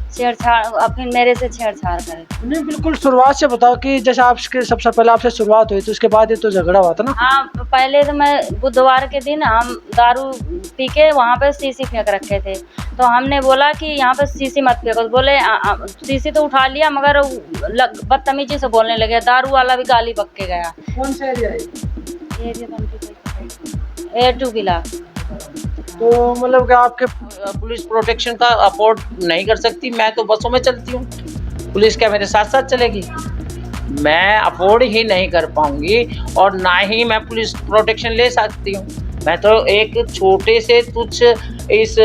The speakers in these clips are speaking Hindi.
छेड़छाड़, अब फिर मेरे से छेड़छाड़ करे। नहीं बिल्कुल शुरुआत से बताओ कि जैसे आपके सबसे पहले आपसे शुरुआत हुई तो उसके बाद ये तो झगड़ा हुआ था ना। हाँ, पहले तो मैं बुधवार के दिन हम दारू पी के वहाँ पे शीशी फेंक रखे थे, तो हमने बोला कि यहाँ पे शीशी मत फेंको, तो बोले शीशी तो उठा लिया मगर बदतमीजी से बोलने लगे, दारू वाला भी गाली बक के गया। कौन सा एरिया है? एरिया A2 बिला। तो मतलब कि आपके पुलिस प्रोटेक्शन का अफोर्ड नहीं कर सकती। मैं तो बसों में चलती हूँ, पुलिस क्या मेरे साथ साथ चलेगी? मैं अफोर्ड ही नहीं कर पाऊंगी और ना ही मैं पुलिस प्रोटेक्शन ले सकती हूँ। मैं तो एक छोटे से तुच्छ इस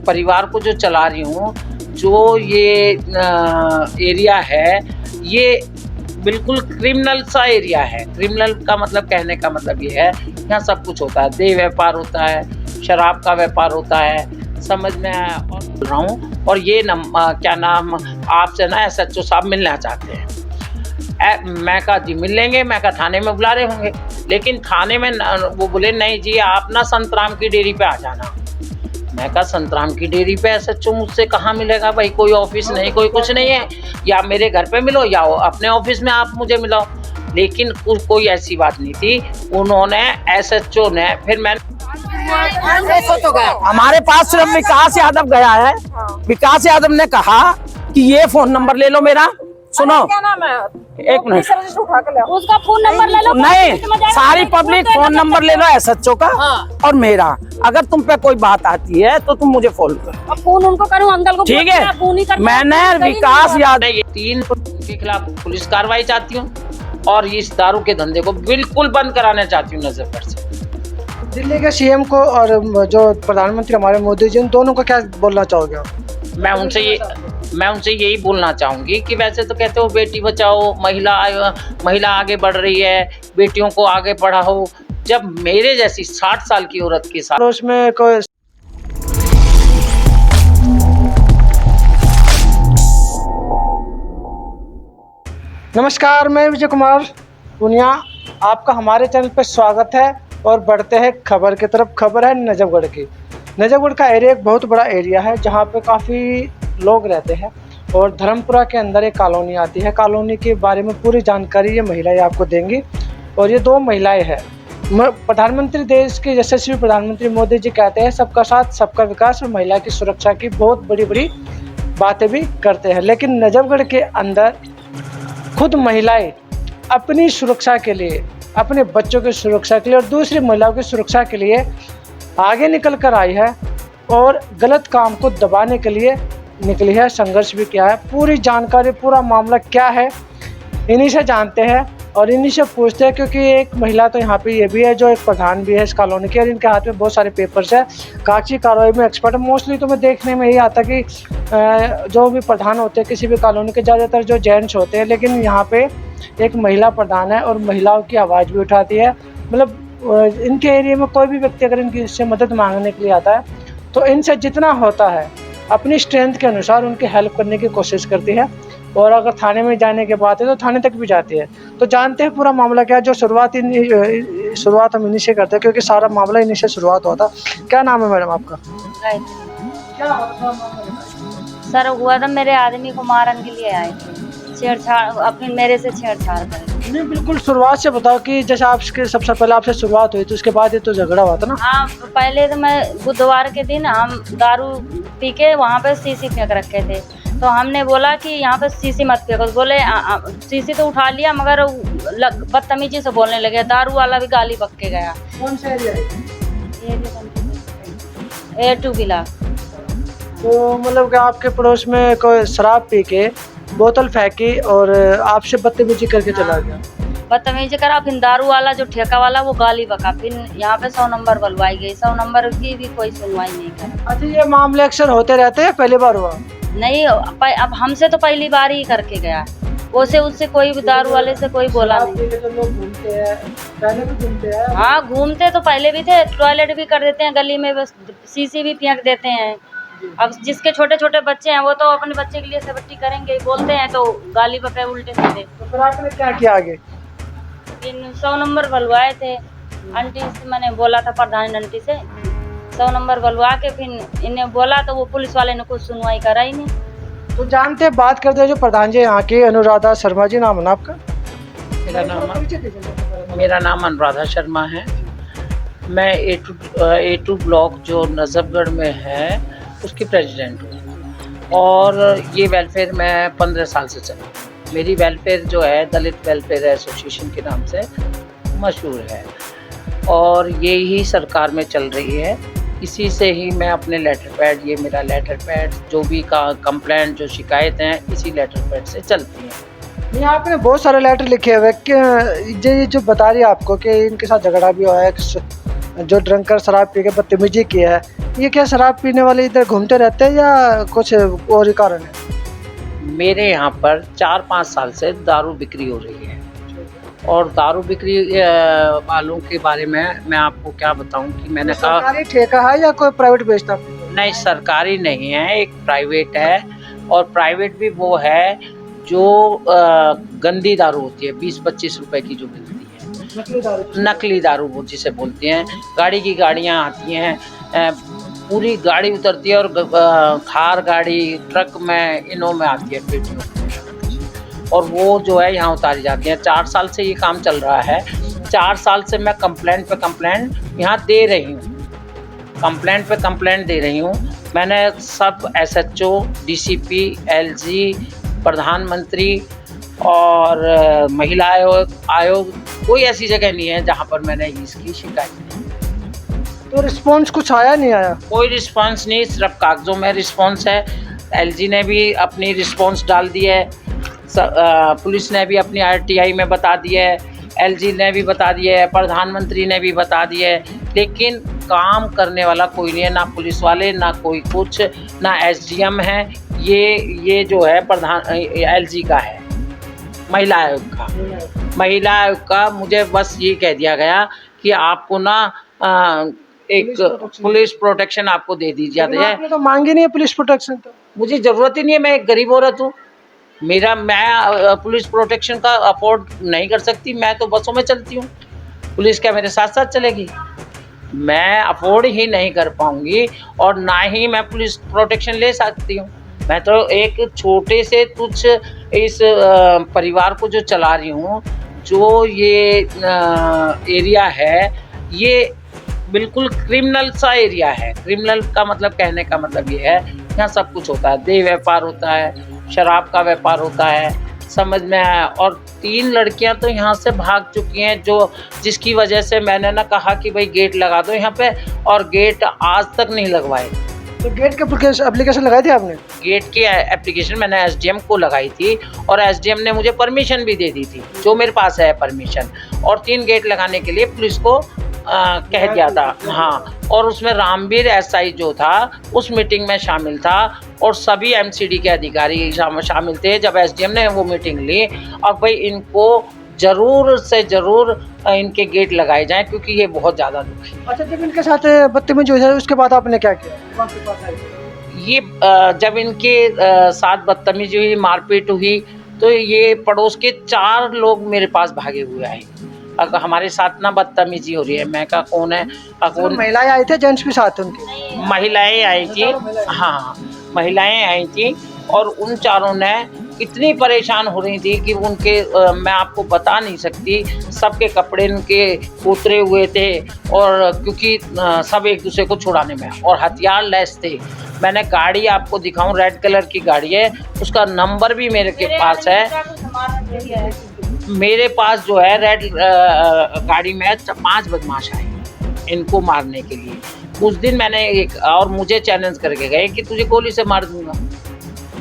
परिवार को जो चला रही हूँ, जो ये एरिया है ये बिल्कुल क्रिमिनल सा एरिया है। क्रिमिनल का मतलब, कहने का मतलब ये है यहाँ सब कुछ होता है, देह व्यापार होता है, शराब का व्यापार होता है, समझ में आया। और बोल रहा हूँ, और ये क्या नाम, आपसे ना SHO साहब मिलना चाहते हैं। मैं कहा जी मिल लेंगे, मैं कहा थाने में बुला रहे होंगे, लेकिन थाने में वो बोले नहीं जी आप ना संतराम की डेयरी पे आ जाना। मैं कहा संतराम की डेयरी पे SHO मुझसे कहाँ मिलेगा भाई, कोई ऑफिस नहीं, कोई कुछ नहीं है, या मेरे घर पे मिलो या अपने ऑफिस में आप मुझे मिलाओ। लेकिन कोई ऐसी बात नहीं थी। उन्होंने SHO ने फिर मैं हमारे पास सिर्फ विकास यादव गया है। विकास यादव ने कहा कि ये फोन नंबर ले लो मेरा। सुनो, क्या नाम है? एक मिनट, उसका फोन नंबर ले लो। नहीं सारी पब्लिक फोन नंबर ले लो SHO का और मेरा। अगर तुम पे कोई बात आती है तो तुम मुझे फोन करो। अब फोन उनको करूँ, अंकल को ठीक है। मैंने विकास यादव 3 के खिलाफ पुलिस कार्रवाई चाहती हूँ और इस दारू के धंधे को बिल्कुल बंद कराना चाहती हूँ नजर पर से। दिल्ली के CM को और जो प्रधानमंत्री हमारे मोदी जी, उन दोनों को क्या बोलना चाहोगे आप? मैं उनसे यही बोलना चाहूँगी कि वैसे तो कहते हो बेटी बचाओ, महिला आगे बढ़ रही है, बेटियों को आगे बढ़ाओ। जब मेरे जैसी 60 साल की औरत के साथ उसमें कोई नमस्कार, मैं विजय कुमार पुनिया, आपका हमारे चैनल पर स्वागत है। और बढ़ते हैं खबर की तरफ। खबर है नजफगढ़ की। नजफगढ़ का एरिया एक बहुत बड़ा एरिया है जहां पे काफ़ी लोग रहते हैं और धर्मपुरा के अंदर एक कॉलोनी आती है। कॉलोनी के बारे में पूरी जानकारी ये महिलाएं आपको देंगी। और ये 2 महिलाएं हैं। प्रधानमंत्री, देश के यशस्वी प्रधानमंत्री मोदी जी कहते हैं सबका साथ सबका विकास और महिला की सुरक्षा की बहुत बड़ी बड़ी बातें भी करते हैं, लेकिन नजफगढ़ के अंदर खुद महिलाएं अपनी सुरक्षा के लिए, अपने बच्चों की सुरक्षा के लिए और दूसरी महिलाओं की सुरक्षा के लिए आगे निकल कर आई है और गलत काम को दबाने के लिए निकली है, संघर्ष भी किया है। पूरी जानकारी, पूरा मामला क्या है, इन्हीं से जानते हैं और इन्हीं से पूछते हैं, क्योंकि एक महिला तो यहाँ पे ये भी है जो एक प्रधान भी है इस कॉलोनी की और इनके हाथ में बहुत सारे पेपर्स है, कागजी कार्रवाई में एक्सपर्ट है। मोस्टली तो मैं देखने में यही आता कि जो भी प्रधान होते हैं किसी भी कॉलोनी के, ज़्यादातर जो जेंट्स होते हैं, लेकिन यहाँ पे एक महिला प्रधान है और महिलाओं की आवाज़ भी उठाती है। मतलब इनके एरिया में कोई भी व्यक्ति अगर इनकी इससे मदद मांगने के लिए आता है तो इनसे जितना होता है अपनी स्ट्रेंथ के अनुसार उनकी हेल्प करने की कोशिश करती है। और अगर थाने में जाने के बाद है तो थाने तक भी जाती है। तो जानते हैं पूरा मामला क्या है। जो शुरुआत हम इन्हीं से करते हैं, क्योंकि सारा मामला इन्हीं से शुरुआत हुआ था। क्या नाम है मैडम आपका? क्या सर हुआ था, मेरे आदमी को मारने के लिए आए थे, छेड़छाड़, अब फिर मेरे से छेड़छाड़ करे। नहीं बिल्कुल शुरुआत से बताओ कि जैसे आपके सबसे पहले आपसे शुरुआत हुई तो उसके बाद ये तो झगड़ा हुआ था ना। हाँ, पहले तो मैं बुधवार के दिन हम दारू पी के वहाँ पे शीशी फेंक रखे थे, तो हमने बोला कि यहाँ पे शीशी मत फेंको, तो बोले शीशी तो उठा लिया मगर बदतमीजी से बोलने लगे, दारू वाला भी गाली बक के गया। कौन सा एरिया है? A2 बिला। तो मतलब कि आपके पड़ोस में कोई शराब पी के बोतल फेंकी और आपसे बदतमीजी करके चला गया। बदतमीजी करा, फिर दारू वाला जो ठेका वाला वो गाली बका, फिर यहाँ पे 100 नंबर बुलवाई गई। 100 नंबर की भी कोई सुनवाई नहीं करा। अच्छा, ये मामले अक्सर होते रहते हैं, पहली बार हुआ? नहीं, अब हमसे तो पहली बार ही करके गया। उससे कोई भी दारू वाले से कोई बोला नहीं। तो लोग घूमते हैं, पहले भी घूमते हैं। हाँ, घूमते तो पहले भी थे, टॉयलेट भी कर देते हैं गली में, बस शीशी भी फेंक देते हैं। अब जिसके छोटे छोटे बच्चे हैं वो तो अपने बच्चे के लिए सेफ्टी करेंगे, बोलते हैं तो गाली बके उल्टे सीधे। तो फिर आपने क्या किया आगे? फिर 100 नंबर बुलवाए थे आंटी से, मैंने बोला था प्रधान आंटी से, 100 नंबर बुलवा के फिर इन्हें बोला तो वो पुलिस वाले ने कुछ सुनवाई करा ही नहीं। तो जानते हैं, बात करते हैं जो प्रधान जी यहाँ के अनुराधा शर्मा जी, नाम है ना आपका? मेरा नाम अनुराधा शर्मा है। मैं A2 ब्लॉक जो नजफगढ़ में है उसकी प्रेसिडेंट हूँ और ये वेलफेयर मैं 15 साल से चला। मेरी वेलफेयर जो है दलित वेलफेयर एसोसिएशन के नाम से मशहूर है और ये ही सरकार में चल रही है। इसी से ही मैं अपने लेटर पैड, ये मेरा लेटर पैड, जो भी कंप्लेंट, जो शिकायतें हैं, इसी लेटर पैड से चलती हैं। ये आपने बहुत सारे लेटर लिखे हुए कि ये जो बता रही है आपको कि इनके साथ झगड़ा भी हुआ है, जो ड्रंकर शराब पी के बदतमीजी की है, ये क्या शराब पीने वाले इधर घूमते रहते हैं या कुछ और ही कारण है? मेरे यहाँ पर 4-5 साल से दारू बिक्री हो रही है और दारू बिक्री वालों के बारे में मैं आपको क्या बताऊं कि मैंने कहा सरकारी ठेका है या कोई प्राइवेट बेचता है? नहीं, सरकारी नहीं है, एक प्राइवेट है और प्राइवेट भी वो है जो गंदी दारू होती है, 20-25 रुपए की जो मिलती है, नकली दारू वो जिसे बोलते हैं। गाड़ी की गाड़ियाँ आती हैं, पूरी गाड़ी उतरती है और थार गाड़ी, ट्रक में, इनों में आती है पेटियों में, और वो जो है यहाँ उतारी जाती है। 4 साल से ये काम चल रहा है। 4 साल से मैं कंप्लेंट पे कंप्लेंट यहाँ दे रही हूँ, कंप्लेंट पे कंप्लेंट दे रही हूँ। मैंने सब SHO, DCP, LG, प्रधानमंत्री और महिला आयोग, कोई ऐसी जगह नहीं है जहाँ पर मैंने इसकी शिकायत नहीं। तो रिस्पॉन्स कुछ आया नहीं आया? कोई रिस्पांस नहीं, सिर्फ कागजों में रिस्पांस है। LG ने भी अपनी रिस्पांस डाल दी है, पुलिस ने भी अपनी RTI में बता दी है, LG ने भी बता दिया है, प्रधानमंत्री ने भी बता दिया है, लेकिन काम करने वाला कोई नहीं है, ना पुलिस वाले, ना कोई कुछ, ना SDM है। ये जो है LG का है, महिला आयोग का मुझे बस ये कह दिया गया कि आपको ना एक पुलिस प्रोटेक्शन आपको दे दी जाती है। आपने तो मांगी नहीं है पुलिस प्रोटेक्शन, तो मुझे ज़रूरत ही नहीं है, मैं एक गरीब औरत हूँ, मैं पुलिस प्रोटेक्शन का अफोर्ड नहीं कर सकती। मैं तो बसों में चलती हूँ, पुलिस क्या मेरे साथ साथ चलेगी? मैं अफोर्ड ही नहीं कर पाऊँगी और ना ही मैं पुलिस प्रोटेक्शन ले सकती हूँ। मैं तो एक छोटे से तुच्छ इस परिवार को जो चला रही हूँ, जो ये एरिया है, ये बिल्कुल क्रिमिनल सा एरिया है। क्रिमिनल का मतलब, कहने का मतलब ये है, यहाँ सब कुछ होता है, देह व्यापार होता है, शराब का व्यापार होता है, समझ में आया। और 3 लड़कियां तो यहाँ से भाग चुकी हैं, जिसकी वजह से मैंने ना कहा कि भाई गेट लगा दो यहाँ पे, और गेट आज तक नहीं लगवाए। तो गेट के एप्लीकेशन लगाई थी आपने? गेट की एप्लीकेशन मैंने SDM को लगाई थी और SDM ने मुझे परमिशन भी दे दी थी, जो मेरे पास है परमिशन, और 3 गेट लगाने के लिए पुलिस को कह दिया था। हाँ, और उसमें रामवीर SI जो था उस मीटिंग में शामिल था और सभी MCD के अधिकारी शामिल थे जब SDM ने वो मीटिंग ली। अब भाई इनको ज़रूर से ज़रूर इनके गेट लगाए जाएं, क्योंकि ये बहुत ज़्यादा दुखी है। अच्छा, जब इनके साथ बदतमीजी हुई उसके बाद आपने क्या किया? ये जब इनके साथ बदतमीजी हुई, मारपीट हुई, तो ये पड़ोस के 4 लोग मेरे पास भागे हुए आए। अगर हमारे साथ ना बदतमीजी हो रही है, मैं कहा कौन है, कौन? महिलाएं आई थे, जेंट्स भी साथ उनके? महिलाएं आई थी, हाँ महिलाएं आई थी, और उन 4 ने इतनी परेशान हो रही थी कि उनके मैं आपको बता नहीं सकती, सबके कपड़े उनके उतरे हुए थे, और क्योंकि सब एक दूसरे को छुड़ाने में, और हथियार लैस थे। मैंने गाड़ी आपको दिखाऊं, रेड कलर की गाड़ी है, उसका नंबर भी मेरे के पास है। मेरे पास जो है रेड गाड़ी में 5 बदमाश आए इनको मारने के लिए। उस दिन मैंने और मुझे चैलेंज करके गए कि तुझे गोली से मार दूंगा,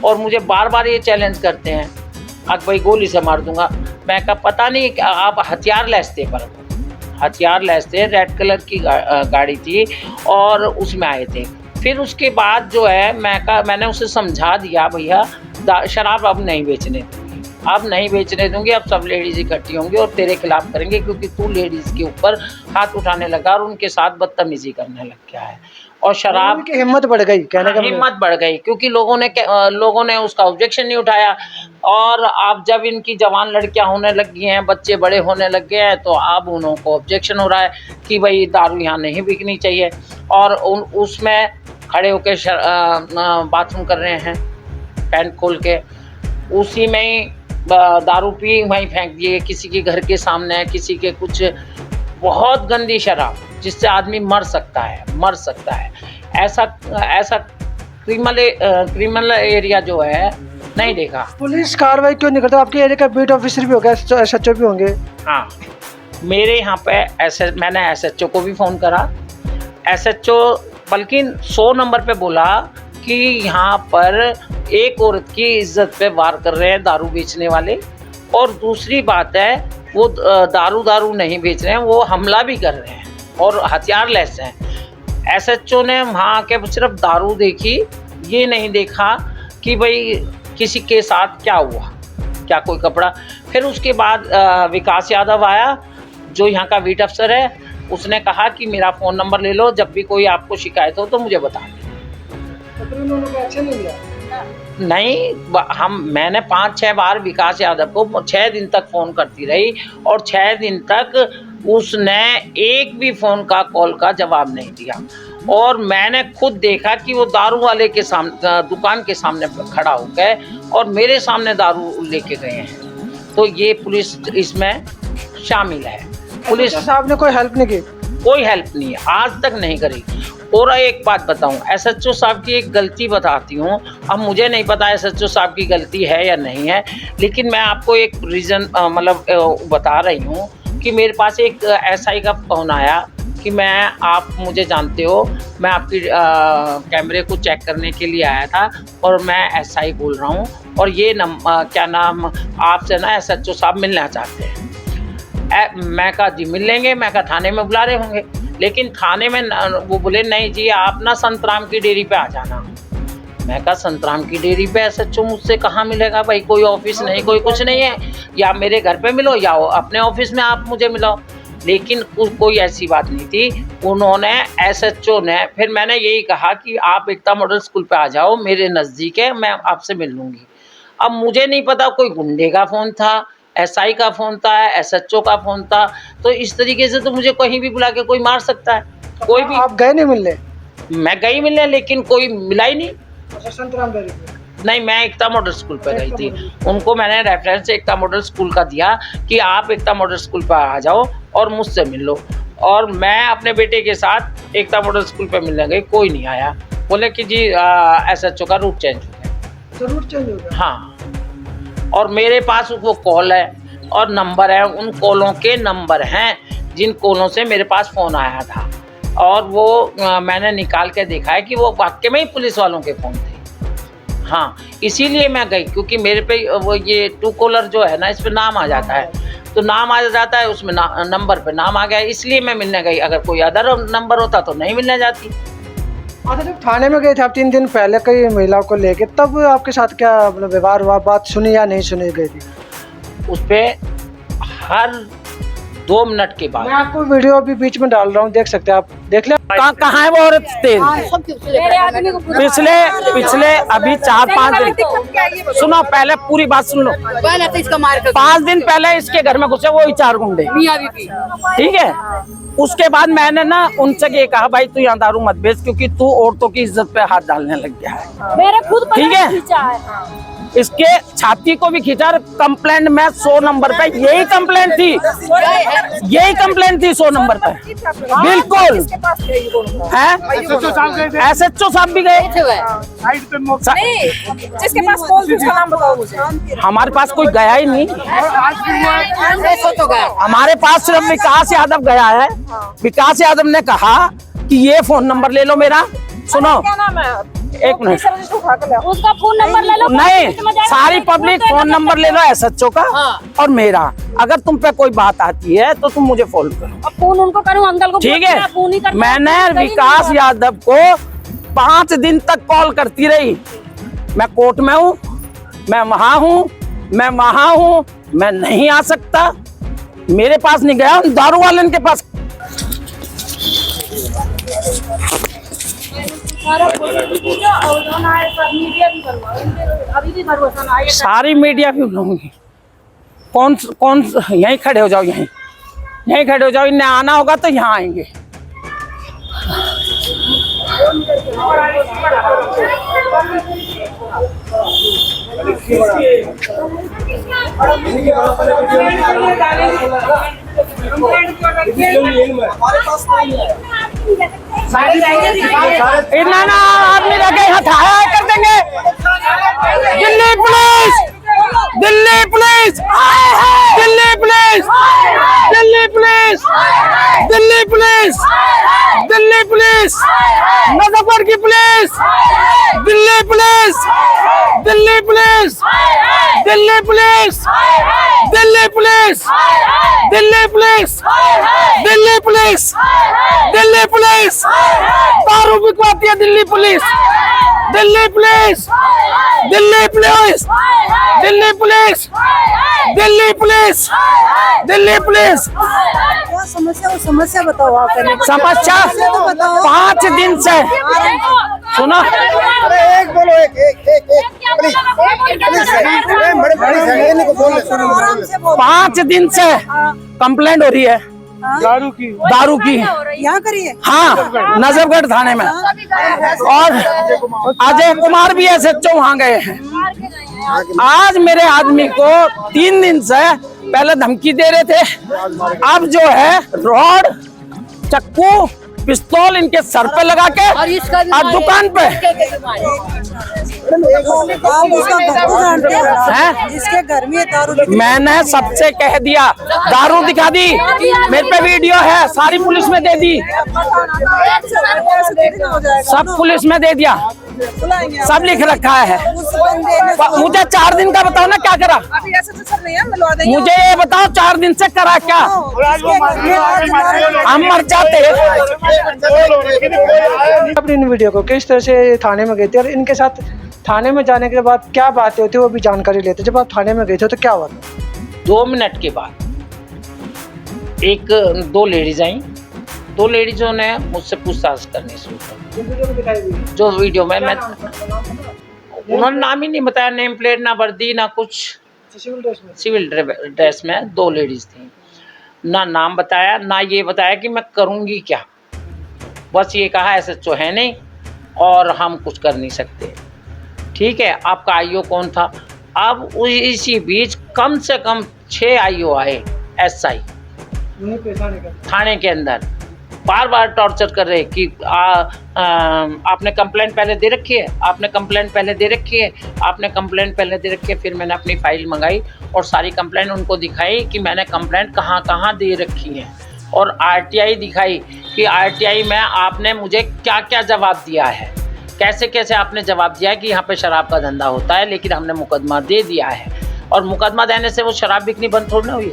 और मुझे बार बार ये चैलेंज करते हैं, अब भाई गोली से मार दूंगा। मैं कहा पता नहीं आप हथियार लैस थे, पर हथियार लैस थे, रेड कलर की गाड़ी थी और उसमें आए थे। फिर उसके बाद जो है मैंने उसे समझा दिया, भैया शराब अब नहीं बेचने दूंगी, अब नहीं बेचने दूंगी, अब सब लेडीज़ इकट्ठी होंगी और तेरे खिलाफ करेंगे, क्योंकि तू लेडीज़ के ऊपर हाथ उठाने लगा और उनके साथ बदतमीजी करने लग गया है। और शराब की हिम्मत बढ़ गई, कहने का हिम्मत बढ़ गई, क्योंकि लोगों ने उसका ऑब्जेक्शन नहीं उठाया। और अब जब इनकी जवान लड़कियां होने लग गई हैं, बच्चे बड़े होने लग गए हैं, तो अब उनको ऑब्जेक्शन हो रहा है कि भाई दारू यहाँ नहीं बिकनी चाहिए, और उसमें खड़े होकर बाथरूम कर रहे हैं। पैंट खोल के, उसी में ही दारू पी वहीं फेंक दिए, किसी के घर के सामने, किसी के कुछ। बहुत गंदी शराब जिससे आदमी मर सकता है। ऐसा क्रिमिनल एरिया जो है नहीं देखा। पुलिस कार्रवाई क्यों नहीं करता? आपके एरिया का बीट ऑफिसर भी होगा, एसएचओ भी होंगे। हाँ, मेरे यहाँ पे मैंने एसएचओ को भी फ़ोन करा। एसएचओ बल्कि 100 नंबर पे बोला कि यहाँ पर एक औरत की इज्जत पे वार कर रहे हैं दारू बेचने वाले, और दूसरी बात है वो दारू नहीं बेच रहे हैं, वो हमला भी कर रहे हैं और हथियार लेस हैं। एसएचओ ने वहाँ आके सिर्फ दारू देखी, ये नहीं देखा कि भाई किसी के साथ क्या हुआ, क्या कोई कपड़ा। फिर उसके बाद विकास यादव आया जो यहाँ का बीट अफसर है, उसने कहा कि मेरा फ़ोन नंबर ले लो, जब भी कोई आपको शिकायत हो तो मुझे बता दें। नहीं, मैंने 5-6 बार विकास यादव को 6 दिन तक फ़ोन करती रही, और 6 दिन तक उसने एक भी फ़ोन का कॉल का जवाब नहीं दिया। और मैंने खुद देखा कि वो दारू वाले के सामने, दुकान के सामने खड़ा हो गए और मेरे सामने दारू लेके गए हैं। तो ये पुलिस इसमें शामिल है। पुलिस साहब ने कोई हेल्प नहीं की? कोई हेल्प नहीं है, आज तक नहीं करी। और एक बात बताऊं, एसएचओ साहब की एक गलती बताती हूं। अब मुझे नहीं पता एसएचओ साहब की गलती है या नहीं है, लेकिन मैं आपको एक रीज़न बता रही हूं कि मेरे पास एक एसआई का फ़ोन आया कि आप मुझे जानते हो, मैं आपकी कैमरे को चेक करने के लिए आया था और मैं एसआई बोल रहा हूँ, और ये क्या नाम आपसे ना एसएचओ साहब मिलना चाहते हैं। मैं कहा जी मिल लेंगे, मैं कहा थाने में बुला रहे होंगे। लेकिन थाने में वो बोले नहीं जी आप ना संतराम की डेयरी पे आ जाना। मैं कहा संतराम की डेयरी पे एसएचओ मुझसे कहाँ मिलेगा भाई, कोई ऑफिस नहीं, कोई कुछ नहीं है, या मेरे घर पे मिलो या अपने ऑफिस में आप मुझे मिलो। लेकिन कोई ऐसी बात नहीं थी। उन्होंने एसएचओ ने, फिर मैंने यही कहा कि आप एकता मॉडल स्कूल पे आ जाओ, मेरे नज़दीक है, मैं आपसे मिल लूँगी। अब मुझे नहीं पता कोई गुंडे का फ़ोन था, एसआई का फ़ोन था, एसएचओ का फ़ोन था, तो इस तरीके से तो मुझे कहीं भी बुला के कोई मार सकता है। कोई भी। आप गए नहीं मिलने? मैं गई मिलने, लेकिन कोई मिला ही नहीं। संतराम डेयरी पे? नहीं, मैं एकता मॉडल स्कूल पे गई थी। उनको मैंने रेफरेंस एकता मॉडल स्कूल का दिया कि आप एकता मॉडल स्कूल पर आ जाओ और मुझसे मिल लो। और मैं अपने बेटे के साथ एकता मॉडल स्कूल पे मिलने गई, कोई नहीं आया। बोले कि जी एसएचओ का रूट चेंज हो गया। तो रूट चेंज हो गया? हाँ, और मेरे पास वो कॉल है और नंबर है, उन कॉलों के नंबर हैं जिन कॉलों से मेरे पास फ़ोन आया था, और वो मैंने निकाल के देखा है कि वो वाकई में ही पुलिस वालों के फ़ोन थे। हाँ, इसीलिए मैं गई, क्योंकि मेरे पे वो ये ट्रू कॉलर जो है ना, इस पे नाम आ जाता है, तो नाम आ जाता है उसमें, नंबर पे नाम आ गया, इसलिए मैं मिलने गई। अगर कोई अदर नंबर होता तो नहीं मिलने जाती। अच्छा, जब थाने में गए थे आप 3 दिन पहले कई महिलाओं को लेके, तब आपके साथ क्या मतलब व्यवहार हुआ, बात सुनी या नहीं सुनी गई थी? उस पर हर 2 मिनट के बाद मैं आपको वीडियो अभी बीच में डाल रहा हूँ, देख सकते हैं आप, देख ले। कहाँ है वो औरत तेज? मेरे आदमी को पिछले अभी 4-5 दिन, सुनो पहले पूरी बात सुन लो। 5 दिन पहले इसके घर में घुसे वो 4 गुंडे, ठीक है। उसके बाद मैंने ना उनसे ये कहा भाई तू यहाँ दारू मत बेच, क्योंकि तू औरतों की इज्जत पे हाथ डालने लग गया है। मेरे खुद पर ठीक है। खींचा है। इसके छाती को भी खींचा। कंप्लेंट में 100 नंबर पे यही कंप्लेंट थी, 100 नंबर पे, बिल्कुल है। एसएचओ साहब भी गए। जिसके पास कॉल थी उसका नाम बताओ मुझे। हमारे पास कोई गया ही नहीं, हमारे पास सिर्फ विकास यादव गया है। विकास यादव ने कहा कि ये फोन नंबर ले लो मेरा। सुनो, क्या नाम है? एक मिनट, उसका फोन नंबर ले लो। नहीं, सारी पब्लिक फोन नंबर ले लो एसएचओ का और मेरा। अगर तुम पे कोई बात आती है तो तुम मुझे फोन करो। अब फोन उनको करूं, अंकल को ठीक है। फोन ही करना। मैंने विकास यादव को 5 दिन तक कॉल करती रही। मैं कोर्ट में हूँ, मैं वहां हूँ, मैं वहां हूँ, मैं नहीं आ सकता। मेरे पास नहीं गया, दारू वाले के पास। सारी मीडिया भी बुलाऊंगी। कौन यहीं खड़े हो जाओ, यहीं खड़े हो जाओ। इन्हें आना होगा तो यहाँ आएंगे। इतना ना आदमी लगे हथाया कर देंगे। Delhi police, Delhi police, Delhi police, Delhi police, Delhi police, Delhi police, Najafgarh की police, Delhi police, Delhi police, Delhi police, Delhi police, Delhi police, Delhi police, Delhi police, दारू बिकवाती है Delhi police, Delhi police, Delhi police, Delhi police, Delhi police, Delhi police. क्या समस्या, वो समस्या बताओ आप पहले। समस्या तो बताओ। 5 दिन से सुनो, आराम से बोलो। 5 दिन से कंप्लेंट हो रही है दारू की। यहाँ करिए। हाँ, नजफगढ़ थाने में। और अजय कुमार भी SHO वहाँ गए हैं। आज मेरे आदमी को 3 दिन से पहले धमकी दे रहे थे, अब जो है रॉड, चक्कू, पिस्तौल इनके सर पे लगा के और दुकान पे आप उसका घर को जानते हैं? हैं? जिसके घर में दारू बिकती है। मैंने सबसे कह दिया, दारू दिखा दी, मेरे पे वीडियो है, सारी पुलिस में दे दी, सब पुलिस में दे दिया, सब लिख रखा है। मुझे 4 दिन का बताओ ना क्या करा, अभी ऐसा तो सर नहीं है, मिलवा देंगे। मुझे ये बताओ 4 दिन से करा क्या? हम मर जाते। अपनी इन वीडियो को किस तरह से थाने में गए थे और इनके साथ थाने में जाने के बाद क्या बातें होती है वो भी जानकारी लेते। जब आप थाने में गए थे तो क्या हुआ था? 2 मिनट के बाद 2 लेडीज आई। 2 लेडीजों ने मुझसे पूछताछ करनी शुरू कर, जो वीडियो में मैं उन्होंने नाम ही नहीं बताया, नेम प्लेट ना वर्दी ना कुछ, सिविल ड्रेस में 2 लेडीज थी। ना नाम बताया, ना ये बताया कि मैं करूँगी क्या, बस ये कहा SHO है नहीं और हम कुछ कर नहीं सकते। ठीक है, आपका IO कौन था? अब इसी बीच कम से कम 6 IO आए, SI थाने के अंदर, बार बार टॉर्चर कर रहे कि आपने कंप्लेंट पहले दे रखी है, आपने कंप्लेंट पहले दे रखी है, आपने कंप्लेंट पहले दे रखी है। फिर मैंने अपनी फाइल मंगाई और सारी कंप्लेंट उनको दिखाई कि मैंने कंप्लेंट कहाँ कहाँ दे रखी है, और RTI दिखाई कि RTI में आपने मुझे क्या क्या जवाब दिया है, कैसे कैसे आपने जवाब दिया है कि यहाँ पे शराब का धंधा होता है, लेकिन हमने मुकदमा दे दिया है। और मुकदमा देने से वो शराब बिकनी बंद थोड़ी ना हुई है।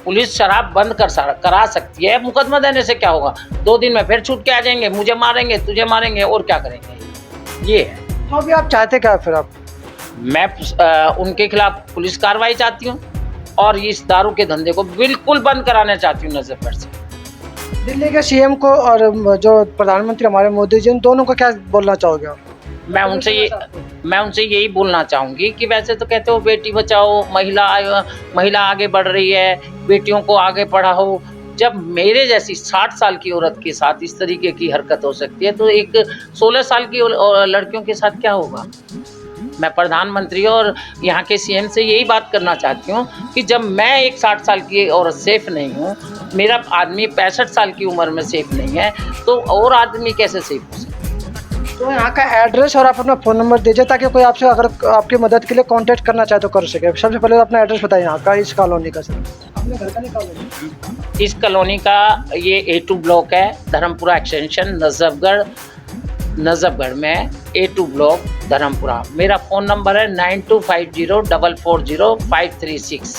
पुलिस शराब बंद करा सकती है, मुकदमा देने से क्या होगा? 2 दिन में फिर छूट के आ जाएंगे, मुझे मारेंगे, तुझे मारेंगे, और क्या करेंगे? ये है। तो अभी आप चाहते क्या फिर? आप मैं उनके खिलाफ पुलिस कार्रवाई चाहती हूँ और इस दारू के धंधे को बिल्कुल बंद कराना चाहती हूँ नजफगढ़ से। दिल्ली के CM को और जो प्रधानमंत्री हमारे मोदी जी, उन दोनों को क्या बोलना चाहोगे आप? मैं उनसे यही बोलना चाहूँगी कि वैसे तो कहते हो बेटी बचाओ, महिला आगे बढ़ रही है, बेटियों को आगे पढ़ाओ। जब मेरे जैसी 60 साल की औरत के साथ इस तरीके की हरकत हो सकती है, तो एक 16 साल की लड़कियों के साथ क्या होगा? मैं प्रधानमंत्री और यहाँ के CM से यही बात करना चाहती हूँ कि जब मैं एक 60 साल की औरत सेफ नहीं हूँ, मेरा आदमी 65 साल की उम्र में सेफ नहीं है, तो और आदमी कैसे सेफ हो सकता है? तो यहाँ का एड्रेस और आप अपना फ़ोन नंबर दीजिए ताकि कोई आपसे अगर आपकी मदद के लिए कांटेक्ट करना चाहे तो कर सके। सबसे पहले अपना एड्रेस बताइए यहाँ का, इस कॉलोनी का। सर अपने घर का नहीं कॉलोनी, इस कॉलोनी का ये A2 ब्लॉक है, धर्मपुरा एक्सटेंशन, नजफगढ़ में A2 ब्लॉक धर्मपुरा। मेरा फ़ोन नंबर है 9250440536,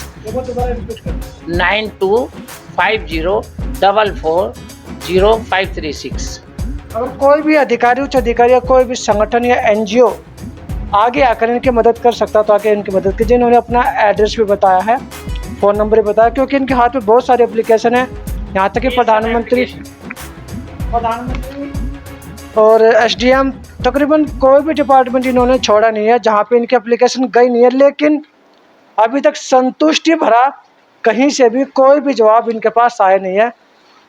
9250440536। अगर कोई भी अधिकारी, उच्च अधिकारी या कोई भी संगठन या NGO आगे आकर इनकी मदद कर सकता तो आगे इनकी मदद कीजिए। इन्होंने अपना एड्रेस भी बताया है, फ़ोन नंबर भी बताया, क्योंकि इनके हाथ में बहुत सारे एप्लीकेशन है। यहाँ तक कि प्रधानमंत्री और SDM, तकरीबन कोई भी डिपार्टमेंट इन्होंने छोड़ा नहीं है जहाँ पे इनकी एप्लीकेशन गई नहीं है। लेकिन अभी तक संतुष्टि भरा कहीं से भी कोई भी जवाब इनके पास आया नहीं है।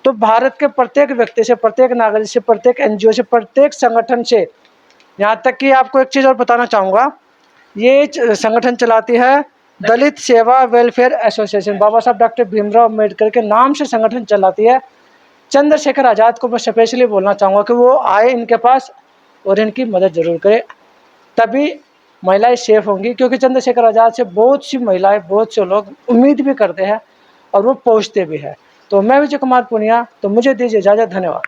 तो भारत के प्रत्येक व्यक्ति से, प्रत्येक नागरिक से, प्रत्येक NGO से, प्रत्येक संगठन से, यहाँ तक कि आपको एक चीज़ और बताना चाहूँगा, ये संगठन चलाती है दलित सेवा वेलफेयर एसोसिएशन। बाबा साहब डॉक्टर भीमराव अम्बेडकर के नाम से संगठन चलाती है। चंद्रशेखर आज़ाद को मैं स्पेशली बोलना चाहूँगा कि वो आए इनके पास और इनकी मदद ज़रूर करें, तभी महिलाएं सेफ होंगी। क्योंकि चंद्रशेखर आज़ाद से बहुत सी महिलाएं, बहुत से लोग उम्मीद भी करते हैं और वो पहुँचते भी हैं। तो मैं विजय कुमार पुनिया, तो मुझे दीजिए इजाज़त। धन्यवाद।